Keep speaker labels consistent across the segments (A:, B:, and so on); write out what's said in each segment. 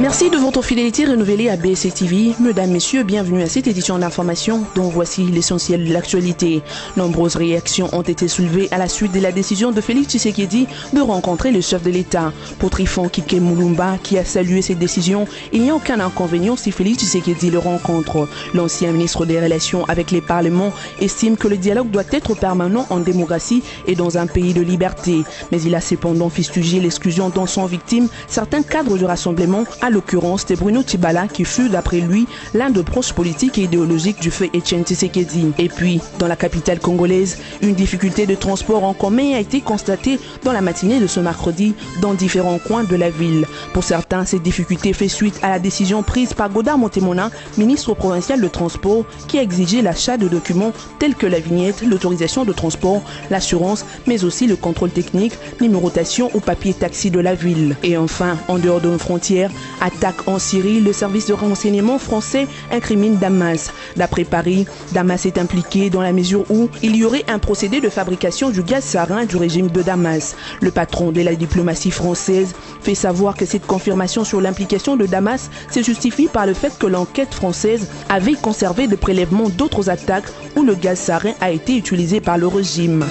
A: Merci de votre fidélité renouvelée à BSC TV. Mesdames, Messieurs, bienvenue à cette édition d'information dont voici l'essentiel de l'actualité. Nombreuses réactions ont été soulevées à la suite de la décision de Félix Tshisekedi de rencontrer le chef de l'État. Pour Trifon Kike Mulumba, qui a salué cette décision, il n'y a aucun inconvénient si Félix Tshisekedi le rencontre. L'ancien ministre des Relations avec les parlements estime que le dialogue doit être permanent en démocratie et dans un pays de liberté. Mais il a cependant fustigé l'exclusion dont sont victimes certains cadres du rassemblement, à l'occurrence de Bruno Tshibala, qui fut d'après lui l'un de proches politiques et idéologiques du feu Etienne Tshisekedi. Et puis, dans la capitale congolaise, une difficulté de transport en commun a été constatée dans la matinée de ce mercredi dans différents coins de la ville. Pour certains, cette difficulté fait suite à la décision prise par Godard Montemona, ministre provincial de transport, qui a exigé l'achat de documents tels que la vignette, l'autorisation de transport, l'assurance, mais aussi le contrôle technique, numérotation ou papier taxi de la ville. Et enfin, en dehors de nos frontières, attaque en Syrie, le service de renseignement français incrimine Damas. D'après Paris, Damas est impliqué dans la mesure où il y aurait un procédé de fabrication du gaz sarin du régime de Damas. Le patron de la diplomatie française fait savoir que cette confirmation sur l'implication de Damas se justifie par le fait que l'enquête française avait conservé des prélèvements d'autres attaques où le gaz sarin a été utilisé par le régime.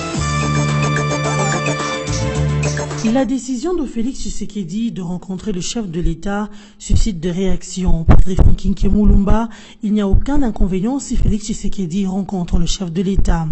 B: La décision de Félix Tshisekedi de rencontrer le chef de l'État suscite des réactions. Pour Trifon Kike Mulumba, il n'y a aucun inconvénient si Félix Tshisekedi rencontre le chef de l'État.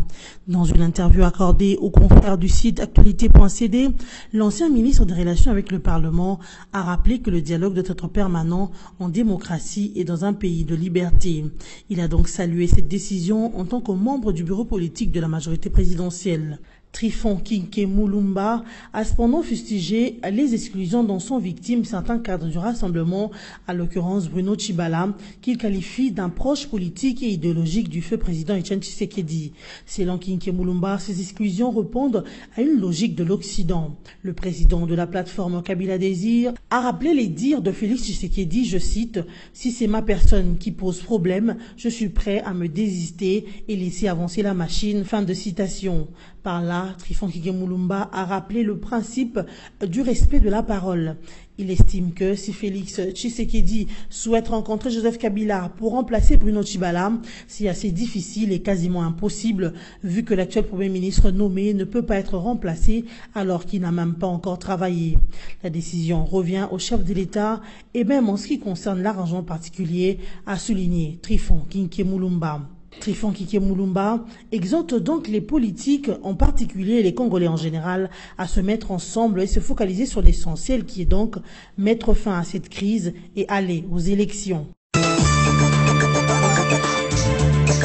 B: Dans une interview accordée aux confrères du site actualité.cd, l'ancien ministre des Relations avec le Parlement a rappelé que le dialogue doit être permanent en démocratie et dans un pays de liberté. Il a donc salué cette décision en tant que membre du bureau politique de la majorité présidentielle. Trifon Kike Mulumba a cependant fustigé les exclusions dont sont victimes certains cadres du rassemblement, à l'occurrence Bruno Tshibala, qu'il qualifie d'un proche politique et idéologique du feu président Etienne Tshisekedi. Selon Kike Mulumba, ces exclusions répondent à une logique de l'Occident. Le président de la plateforme Kabila Désir a rappelé les dires de Félix Tshisekedi, je cite, « Si c'est ma personne qui pose problème, je suis prêt à me désister et laisser avancer la machine ». Fin de citation. Par là, Trifon Kike Mulumba a rappelé le principe du respect de la parole. Il estime que si Félix Tshisekedi souhaite rencontrer Joseph Kabila pour remplacer Bruno Tshibala, c'est assez difficile et quasiment impossible vu que l'actuel Premier ministre nommé ne peut pas être remplacé alors qu'il n'a même pas encore travaillé. La décision revient au chef de l'État et même en ce qui concerne l'arrangement particulier, a souligné Trifon Kike Mulumba. Trifon Kike Mulumba exhorte donc les politiques, en particulier les Congolais en général, à se mettre ensemble et se focaliser sur l'essentiel qui est donc mettre fin à cette crise et aller aux élections.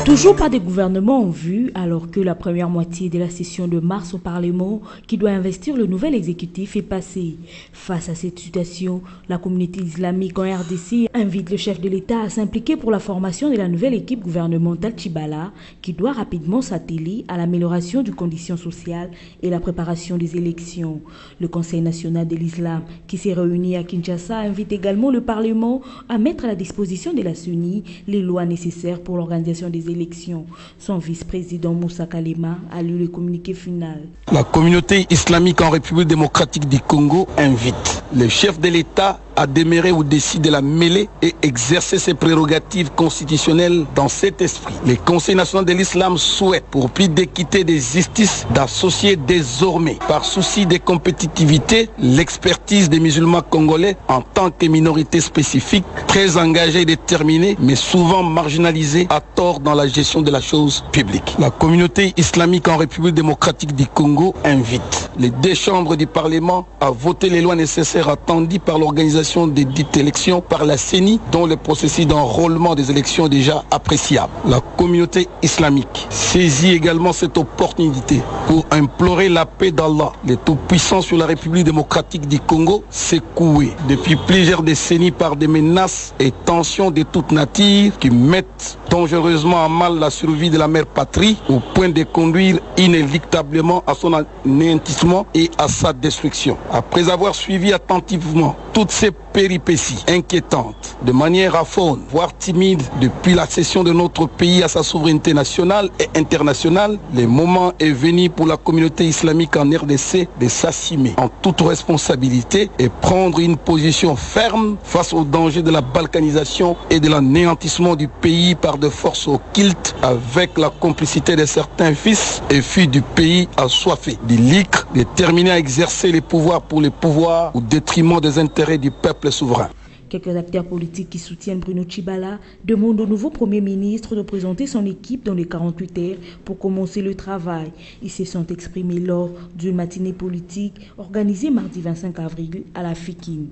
C: Toujours pas de gouvernement en vue, alors que la première moitié de la session de mars au Parlement, qui doit investir le nouvel exécutif, est passée. Face à cette situation, la communauté islamique en RDC invite le chef de l'État à s'impliquer pour la formation de la nouvelle équipe gouvernementale Tshibala, qui doit rapidement s'atteler à l'amélioration des conditions sociales et la préparation des élections. Le Conseil national de l'islam, qui s'est réuni à Kinshasa, invite également le Parlement à mettre à la disposition de la CENI les lois nécessaires pour l'organisation des élections. Son vice-président Moussa Kalema a lu le communiqué final.
D: La communauté islamique en République démocratique du Congo invite le chef de l'État à demeurer au-dessus de la mêlée et exercer ses prérogatives constitutionnelles dans cet esprit. Le Conseil national de l'islam souhaite, pour plus d'équité et de justice, d'associer désormais, par souci de compétitivité, l'expertise des musulmans congolais en tant que minorité spécifique, très engagée et déterminée, mais souvent marginalisée à tort dans la gestion de la chose publique. La communauté islamique en République démocratique du Congo invite les deux chambres du Parlement à voter les lois nécessaires attendues par l'organisation des dites élections par la CENI, dont le processus d'enrôlement des élections est déjà appréciable. La communauté islamique saisit également cette opportunité pour implorer la paix d'Allah, le Tout-Puissant, sur la République démocratique du Congo, secouée depuis plusieurs décennies par des menaces et tensions de toute nature qui mettent dangereusement à mal la survie de la mère patrie, au point de conduire inéluctablement à son anéantissement et à sa destruction. Après avoir suivi attentivement toutes ces péripéties inquiétantes, de manière aphone, voire timide, depuis l'accession de notre pays à sa souveraineté nationale et internationale, le moment est venu pour la communauté islamique en RDC de s'assumer en toute responsabilité et prendre une position ferme face aux dangers de la balkanisation et de l'anéantissement du pays par des forces occultes, avec la complicité de certains fils et filles du pays assoiffés, du LIC, déterminés à exercer les pouvoirs pour les pouvoirs au détriment des intérêts du peuple souverain.
C: Quelques acteurs politiques qui soutiennent Bruno Tshibala demandent au nouveau Premier ministre de présenter son équipe dans les 48 heures pour commencer le travail. Ils se sont exprimés lors d'une matinée politique organisée mardi 25 avril à la Fikine.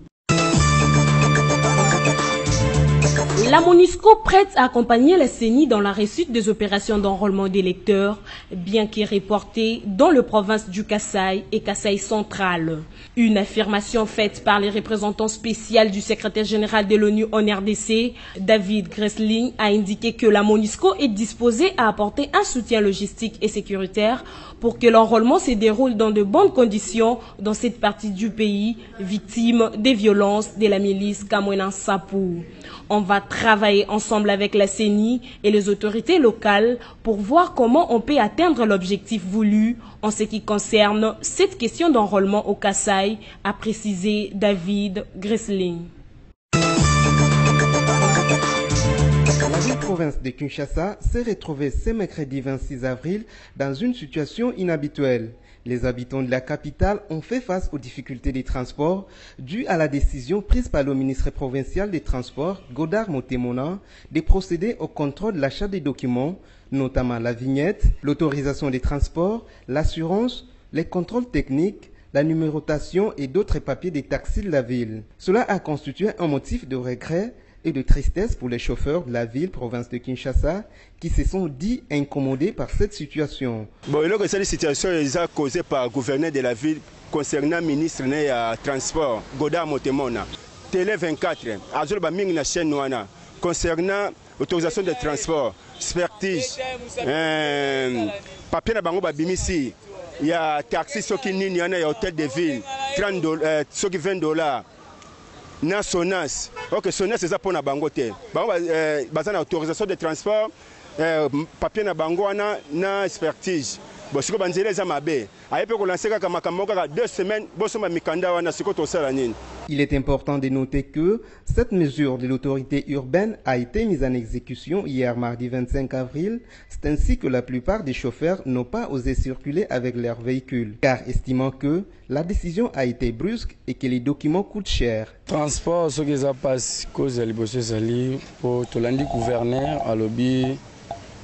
E: La MONUSCO prête à accompagner la CENI dans la réussite des opérations d'enrôlement d'électeurs, bien qu'il reporté dans les provinces du Kasaï et Kasaï central. Une affirmation faite par les représentants spéciaux du secrétaire général de l'ONU en RDC, David Gressling, a indiqué que la MONUSCO est disposée à apporter un soutien logistique et sécuritaire pour que l'enrôlement se déroule dans de bonnes conditions dans cette partie du pays, victime des violences de la milice Kamwena Sapou. On va travailler ensemble avec la CENI et les autorités locales pour voir comment on peut atteindre l'objectif voulu en ce qui concerne cette question d'enrôlement au Kasaï, a précisé David Gressling.
F: La ville-province de Kinshasa s'est retrouvée ce mercredi 26 avril dans une situation inhabituelle. Les habitants de la capitale ont fait face aux difficultés des transports dues à la décision prise par le ministre provincial des Transports, Godard Motemona, de procéder au contrôle de l'achat des documents, notamment la vignette, l'autorisation des transports, l'assurance, les contrôles techniques, la numérotation et d'autres papiers des taxis de la ville. Cela a constitué un motif de regret et de tristesse pour les chauffeurs de la ville, province de Kinshasa, qui se sont dit incommodés par cette situation.
G: Bon, cette situation est causée par le gouverneur de la ville concernant le ministre du Transport, Godard Motemona. Télé 24, Azul Baming na chaîne Nouana, concernant l'autorisation de transport, expertise, papier na bango babimisi, il y a taxi, ceux qui n'y en a, hôtel de ville, 30 $, ceux qui $20. Na Sonas, ok, Sonas c'est ça pour na bango te. Bango bazana autorisation de transport, papier na bango na expertise. Bon, siko banzele za mabe. Ayepe ko lancer kaka makambo kaka 2 semaines, bosoma mikanda wana siko to sala nini.
F: Il est important de noter que cette mesure de l'autorité urbaine a été mise en exécution hier mardi 25 avril. C'est ainsi que la plupart des chauffeurs n'ont pas osé circuler avec leurs véhicules, car estimant que la décision a été brusque et que les documents coûtent cher.
H: Transport, ce qui se passe, cause de l'ibosé sali, pour tout l'andi gouverneur, à lobby,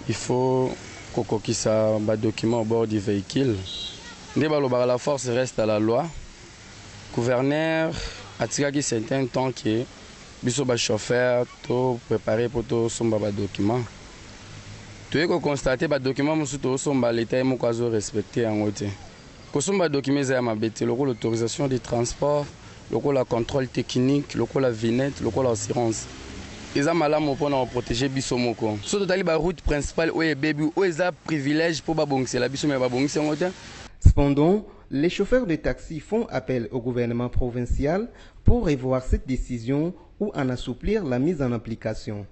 H: il faut qu'il y ait des documents au bord du véhicule. La force reste à la loi. Gouverneur a tiré certains temps que les chauffeurs sont préparés pour tous les documents. Tu as constaté que les documents sont l'État est respecté en côté. Les documents sont l'autorisation du transport, le contrôle technique, la vignette, l'assurance. Ils ont mal pour protéger Bissomoko. Surtout la route principale où est un privilège pour babongser la Bissomoko.
F: Cependant, les chauffeurs de taxi font appel au gouvernement provincial pour revoir cette décision ou en assouplir la mise en application.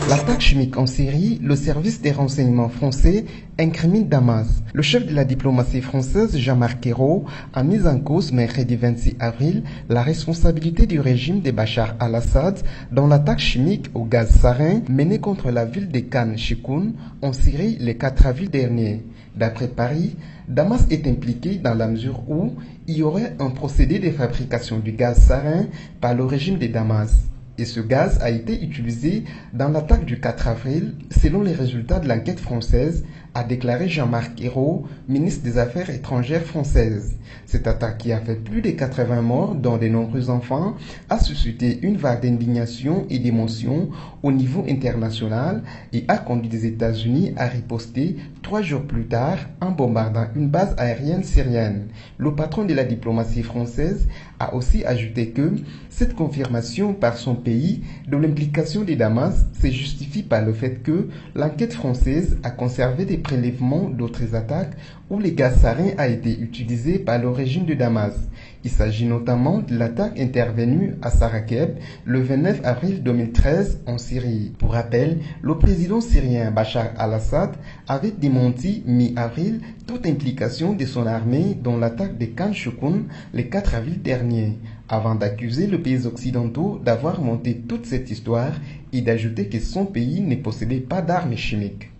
F: L'attaque chimique en Syrie, le service des renseignements français incrimine Damas. Le chef de la diplomatie française, Jean-Marc Ayrault, a mis en cause mercredi 26 avril la responsabilité du régime de Bachar al-Assad dans l'attaque chimique au gaz sarin menée contre la ville de Khan Sheikhoun en Syrie le 4 avril dernier. D'après Paris, Damas est impliqué dans la mesure où il y aurait un procédé de fabrication du gaz sarin par le régime de Damas. Et ce gaz a été utilisé dans l'attaque du 4 avril, selon les résultats de l'enquête française, a déclaré Jean-Marc Ayrault, ministre des Affaires étrangères française. Cette attaque qui a fait plus de 80 morts, dont de nombreux enfants, a suscité une vague d'indignation et d'émotion au niveau international et a conduit les États-Unis à riposter 3 jours plus tard en bombardant une base aérienne syrienne. Le patron de la diplomatie française a aussi ajouté que cette confirmation par son pays de l'implication de Damas se justifie par le fait que l'enquête française a conservé des prélèvements d'autres attaques où le gaz sarin a été utilisé par le régime de Damas. Il s'agit notamment de l'attaque intervenue à Sarakeb le 29 avril 2013 en Syrie. Pour rappel, le président syrien Bachar al-Assad avait démenti mi-avril toute implication de son armée dans l'attaque de Khan Shoukoun le 4 avril dernier, avant d'accuser les pays occidentaux d'avoir monté toute cette histoire et d'ajouter que son pays ne possédait pas d'armes chimiques.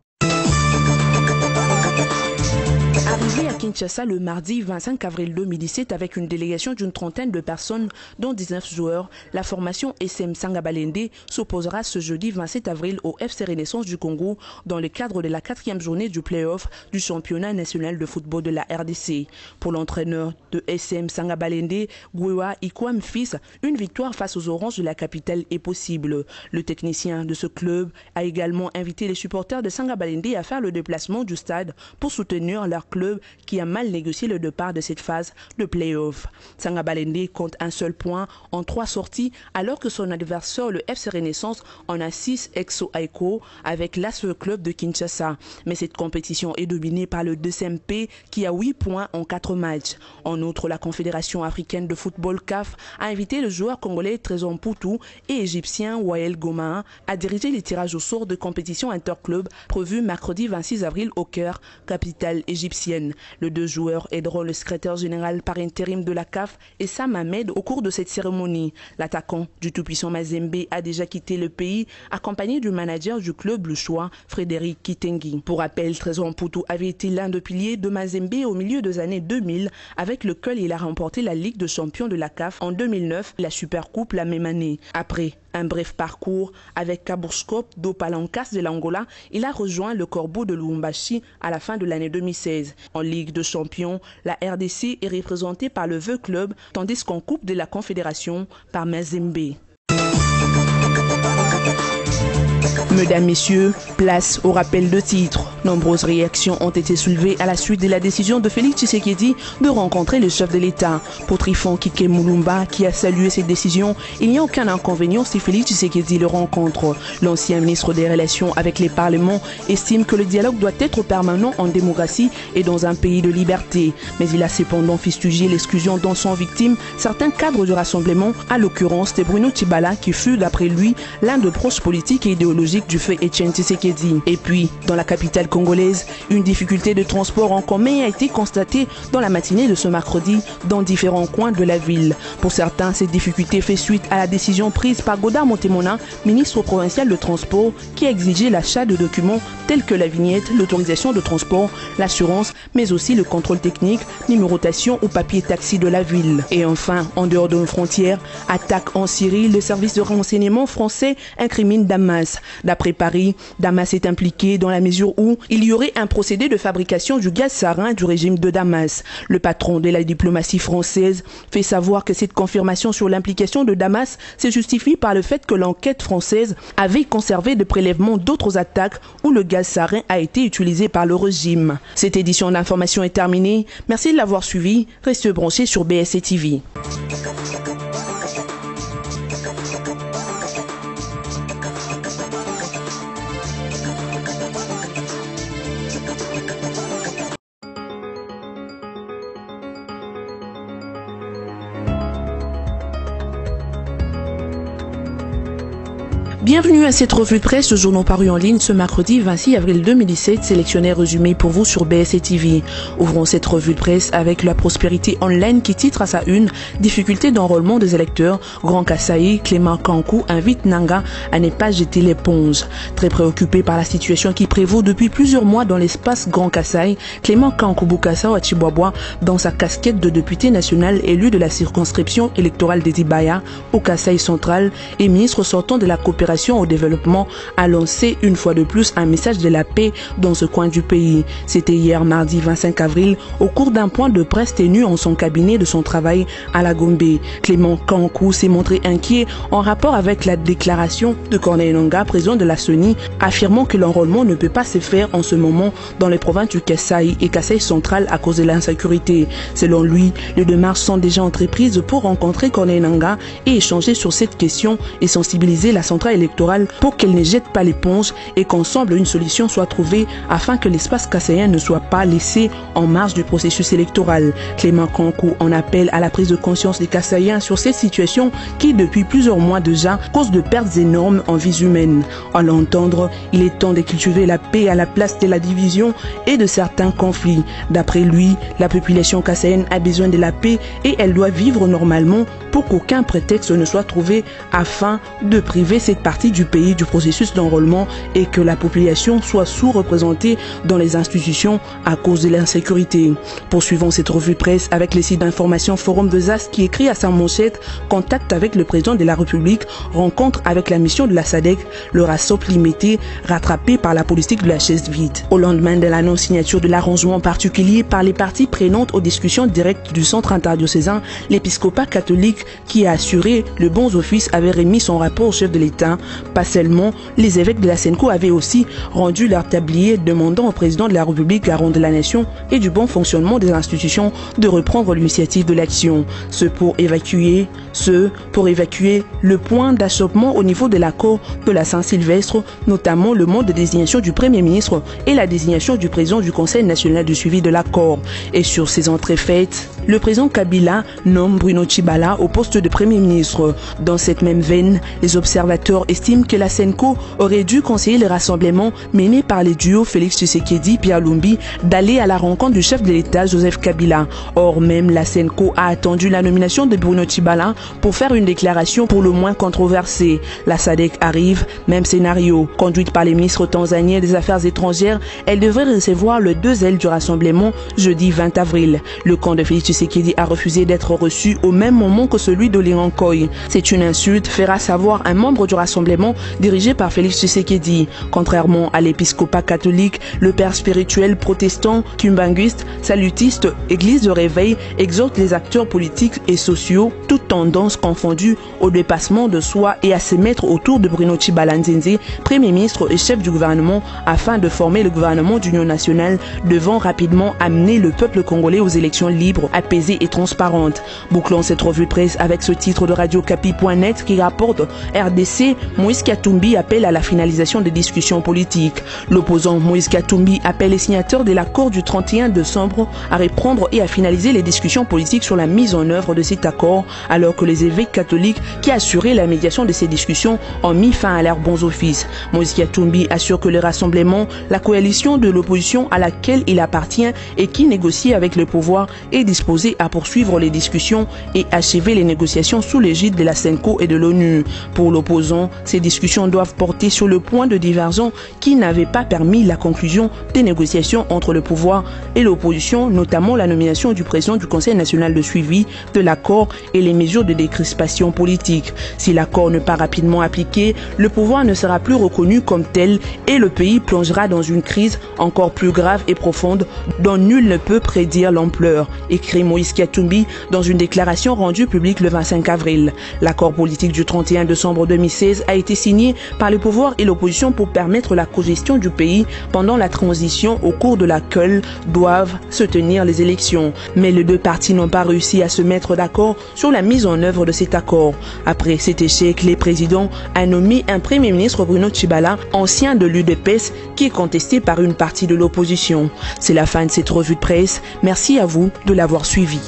A: Arrivé à Kinshasa le mardi 25 avril 2017 avec une délégation d'une trentaine de personnes, dont 19 joueurs, la formation SM Sangabalende s'opposera ce jeudi 27 avril au FC Renaissance du Congo dans le cadre de la 4e journée du play-off du championnat national de football de la RDC. Pour l'entraîneur de SM Sangabalende, Gwewa Ikwam Fils, une victoire face aux Oranges de la capitale est possible. Le technicien de ce club a également invité les supporters de Sangabalende à faire le déplacement du stade pour soutenir leur club qui a mal négocié le départ de cette phase de play-off. Sangabalende compte un seul point en 3 sorties alors que son adversaire, le FC Renaissance, en a 6 ex-aequo avec l'ASE Club de Kinshasa. Mais cette compétition est dominée par le 2MP qui a 8 points en 4 matchs. En outre, la Confédération africaine de football CAF a invité le joueur congolais Trésor Poutou et égyptien Wael Goma à diriger les tirages au sort de compétition interclub prévus mercredi 26 avril au Caire, capitale égyptienne. Les 2 joueurs aideront le secrétaire général par intérim de la CAF et Sam Ahmed au cours de cette cérémonie. L'attaquant du tout-puissant Mazembe a déjà quitté le pays, accompagné du manager du club le choix, Frédéric Kitengui. Pour rappel, Trésor Poutou avait été l'un des piliers de Mazembe au milieu des années 2000, avec lequel il a remporté la Ligue de champions de la CAF en 2009 et la Supercoupe la même année. Après un bref parcours avec Kabuskop d'Opalancas de l'Angola, il a rejoint le Corbeau de Lubumbashi à la fin de l'année 2016. En Ligue de champions, la RDC est représentée par le Veu Club, tandis qu'en Coupe de la Confédération par Mazembe. Mesdames, Messieurs, place au rappel de titre. Nombreuses réactions ont été soulevées à la suite de la décision de Félix Tshisekedi de rencontrer le chef de l'État. Pour Trifon Kikemulumba, qui a salué cette décision, il n'y a aucun inconvénient si Félix Tshisekedi le rencontre. L'ancien ministre des Relations avec les parlements estime que le dialogue doit être permanent en démocratie et dans un pays de liberté. Mais il a cependant fustigé l'exclusion dont sont victimes certains cadres du rassemblement, à l'occurrence de Bruno Tshibala, qui fut, d'après lui, l'un des proches politiques et idéologiques du feu Etienne Tshisekedi. Et puis, dans la capitale congolaise, une difficulté de transport en commun a été constatée dans la matinée de ce mercredi dans différents coins de la ville. Pour certains, cette difficulté fait suite à la décision prise par Godard Montemona, ministre provincial de transport, qui a exigé l'achat de documents tels que la vignette, l'autorisation de transport, l'assurance, mais aussi le contrôle technique, numérotation ou papier taxi de la ville. Et enfin, en dehors de nos frontières, attaque en Syrie, le service de renseignement français incrimine Damas. D'après Paris, Damas est impliqué dans la mesure où il y aurait un procédé de fabrication du gaz sarin du régime de Damas. Le patron de la diplomatie française fait savoir que cette confirmation sur l'implication de Damas se justifie par le fait que l'enquête française avait conservé des prélèvements d'autres attaques où le gaz sarin a été utilisé par le régime. Cette édition d'information est terminée. Merci de l'avoir suivi. Restez branchés sur BSC TV. Bienvenue à cette revue de presse de journaux parus en ligne ce mercredi 26 avril 2017, sélectionné et résumé pour vous sur BSC TV. Ouvrons cette revue de presse avec La Prospérité Online qui titre à sa une « Difficulté d'enrôlement des électeurs. Grand Kasaï, Clément Kankou invite Nanga à ne pas jeter l'éponge ». Très préoccupé par la situation qui prévaut depuis plusieurs mois dans l'espace Grand Kasaï, Clément Kankou Bukasa Wachibwabwa, dans sa casquette de député national élu de la circonscription électorale des Dibaya au Kasaï central et ministre sortant de la coopération au développement, a lancé une fois de plus un message de la paix dans ce coin du pays. C'était hier mardi 25 avril au cours d'un point de presse tenu en son cabinet de son travail à la Gombe. Clément Kankou s'est montré inquiet en rapport avec la déclaration de Corneille Nangaa, président de la CENI, affirmant que l'enrôlement ne peut pas se faire en ce moment dans les provinces du Kasaï et Kasaï central à cause de l'insécurité. Selon lui, les démarches sont déjà entreprises pour rencontrer Corneille Nangaa et échanger sur cette question et sensibiliser la centrale électorale pour qu'elle ne jette pas l'éponge et qu'ensemble une solution soit trouvée afin que l'espace kassaïen ne soit pas laissé en marge du processus électoral. Clément Kankou en appelle à la prise de conscience des Kassaïens sur cette situation qui, depuis plusieurs mois déjà, cause de pertes énormes en vies humaines. À l'entendre, il est temps de cultiver la paix à la place de la division et de certains conflits. D'après lui, la population kassaïenne a besoin de la paix et elle doit vivre normalement pour qu'aucun prétexte ne soit trouvé afin de priver cette partie du pays du processus d'enrôlement et que la population soit sous-représentée dans les institutions à cause de l'insécurité. Poursuivons cette revue de presse avec le site d'information Forum de Zas qui écrit à sa manchette « Contact avec le président de la République, rencontre avec la mission de la SADC, le RASOP limité, rattrapé par la politique de la chaise vide ». Au lendemain de la non-signature de l'arrangement particulier par les parties prenantes aux discussions directes du centre interdiocésain, l'épiscopat catholique qui a assuré le bon office avait remis son rapport au chef de l'État. Pas seulement, les évêques de la Senko avaient aussi rendu leur tablier demandant au président de la République, garant de la nation et du bon fonctionnement des institutions, de reprendre l'initiative de l'action. Ce pour évacuer le point d'achoppement au niveau de l'accord de la Saint-Sylvestre, notamment le mode de désignation du Premier ministre et la désignation du président du Conseil national de suivi de l'accord. Et sur ces entrées faites, le président Kabila nomme Bruno Tshibala au poste de Premier ministre. Dans cette même veine, les observateurs estiment que la Senko aurait dû conseiller le rassemblement mené par les duos Félix Tshisekedi et Pierre Lumbi d'aller à la rencontre du chef de l'État Joseph Kabila. Or, même la Senko a attendu la nomination de Bruno Tshibala pour faire une déclaration pour le moins controversée. La SADC arrive, même scénario. Conduite par les ministres tanzaniens des Affaires étrangères, elle devrait recevoir le 2L du rassemblement jeudi 20 avril. Le camp de Félix Tshisekedi a refusé d'être reçu au même moment que celui de Lirankoy. C'est une insulte, fera savoir un membre du rassemblement dirigé par Félix Tshisekedi. Contrairement à l'épiscopat catholique, le père spirituel protestant, kimbanguiste, salutiste, église de réveil, exhorte les acteurs politiques et sociaux, toutes tendances confondues, au dépassement de soi et à se mettre autour de Bruno Tshibala Nzenze, Premier ministre et chef du gouvernement, afin de former le gouvernement d'union nationale devant rapidement amener le peuple congolais aux élections libres, apaisées et transparentes. Bouclons cette revue de presse avec ce titre de radiocapi.net qui rapporte RDC, Moïse Katumbi appelle à la finalisation des discussions politiques. L'opposant Moïse Katumbi appelle les signataires de l'accord du 31 décembre à reprendre et à finaliser les discussions politiques sur la mise en œuvre de cet accord, alors que les évêques catholiques qui assuraient la médiation de ces discussions ont mis fin à leurs bons offices. Moïse Katumbi assure que le rassemblement, la coalition de l'opposition à laquelle il appartient et qui négocie avec le pouvoir, est disposé à poursuivre les discussions et achever les négociations sous l'égide de la Senko et de l'ONU. Pour l'opposant, ces discussions doivent porter sur le point de divergence qui n'avait pas permis la conclusion des négociations entre le pouvoir et l'opposition, notamment la nomination du président du Conseil national de suivi de l'accord et les mesures de décrispation politique. Si l'accord n'est pas rapidement appliqué, le pouvoir ne sera plus reconnu comme tel et le pays plongera dans une crise encore plus grave et profonde dont nul ne peut prédire l'ampleur, écrit Moïse Katumbi dans une déclaration rendue publique le 25 avril. L'accord politique du 31 décembre 2016 a été signé par le pouvoir et l'opposition pour permettre la cogestion du pays pendant la transition au cours de laquelle doivent se tenir les élections. Mais les deux parties n'ont pas réussi à se mettre d'accord sur la mise en œuvre de cet accord. Après cet échec, les présidents ont nommé un Premier ministre Bruno Tshibala, ancien de l'UDPS, qui est contesté par une partie de l'opposition. C'est la fin de cette revue de presse. Merci à vous de l'avoir suivi.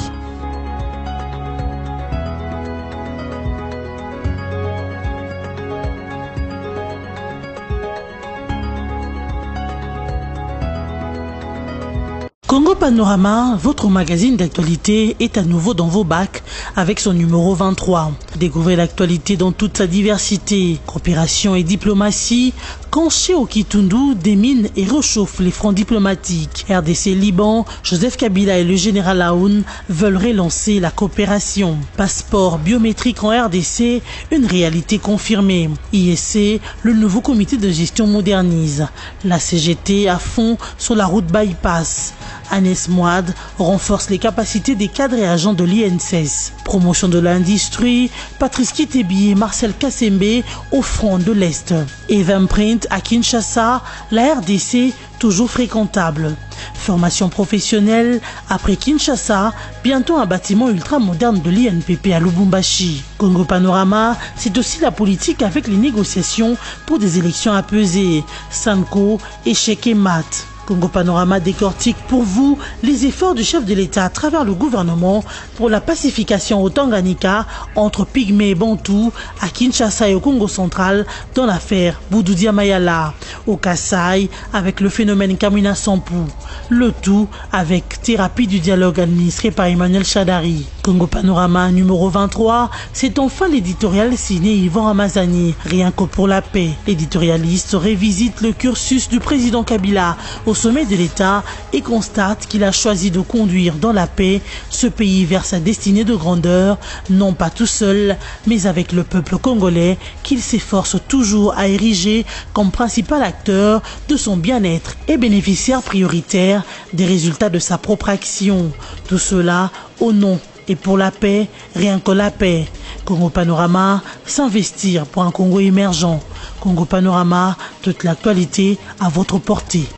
B: Congo Panorama, votre magazine d'actualité, est à nouveau dans vos bacs avec son numéro 23. Découvrez l'actualité dans toute sa diversité. Coopération et diplomatie, Kanché au Kitundu démine et réchauffe les fronts diplomatiques. RDC Liban, Joseph Kabila et le général Aoun veulent relancer la coopération. Passeport biométrique en RDC, une réalité confirmée. ISC, le nouveau comité de gestion modernise. La CGT à fond sur la route bypass. Agnès Moad renforce les capacités des cadres et agents de l'INSS. Promotion de l'industrie, Patrice Kitebi et Marcel Kassembe au front de l'Est. Eventprint à Kinshasa, la RDC toujours fréquentable. Formation professionnelle, après Kinshasa, bientôt un bâtiment ultra-moderne de l'INPP à Lubumbashi. Congo Panorama, c'est aussi la politique avec les négociations pour des élections apaisées. Sanko, échec et mat. Congo Panorama décortique pour vous les efforts du chef de l'État à travers le gouvernement pour la pacification au Tanganyika entre Pygmées et Bantous, à Kinshasa et au Congo central dans l'affaire Boudoudia Mayala, au Kasaï avec le phénomène Kamina Sampou, le tout avec thérapie du dialogue administré par Emmanuel Chadari. Congo Panorama numéro 23, c'est enfin l'éditorial signé Yvan Ramazani, rien que pour la paix. L'éditorialiste révisite le cursus du président Kabila au sommet de l'État et constate qu'il a choisi de conduire dans la paix ce pays vers sa destinée de grandeur, non pas tout seul, mais avec le peuple congolais qu'il s'efforce toujours à ériger comme principal acteur de son bien-être et bénéficiaire prioritaire des résultats de sa propre action. Tout cela au nom et pour la paix, rien que la paix. Congo Panorama, s'investir pour un Congo émergent. Congo Panorama, toute l'actualité à votre portée.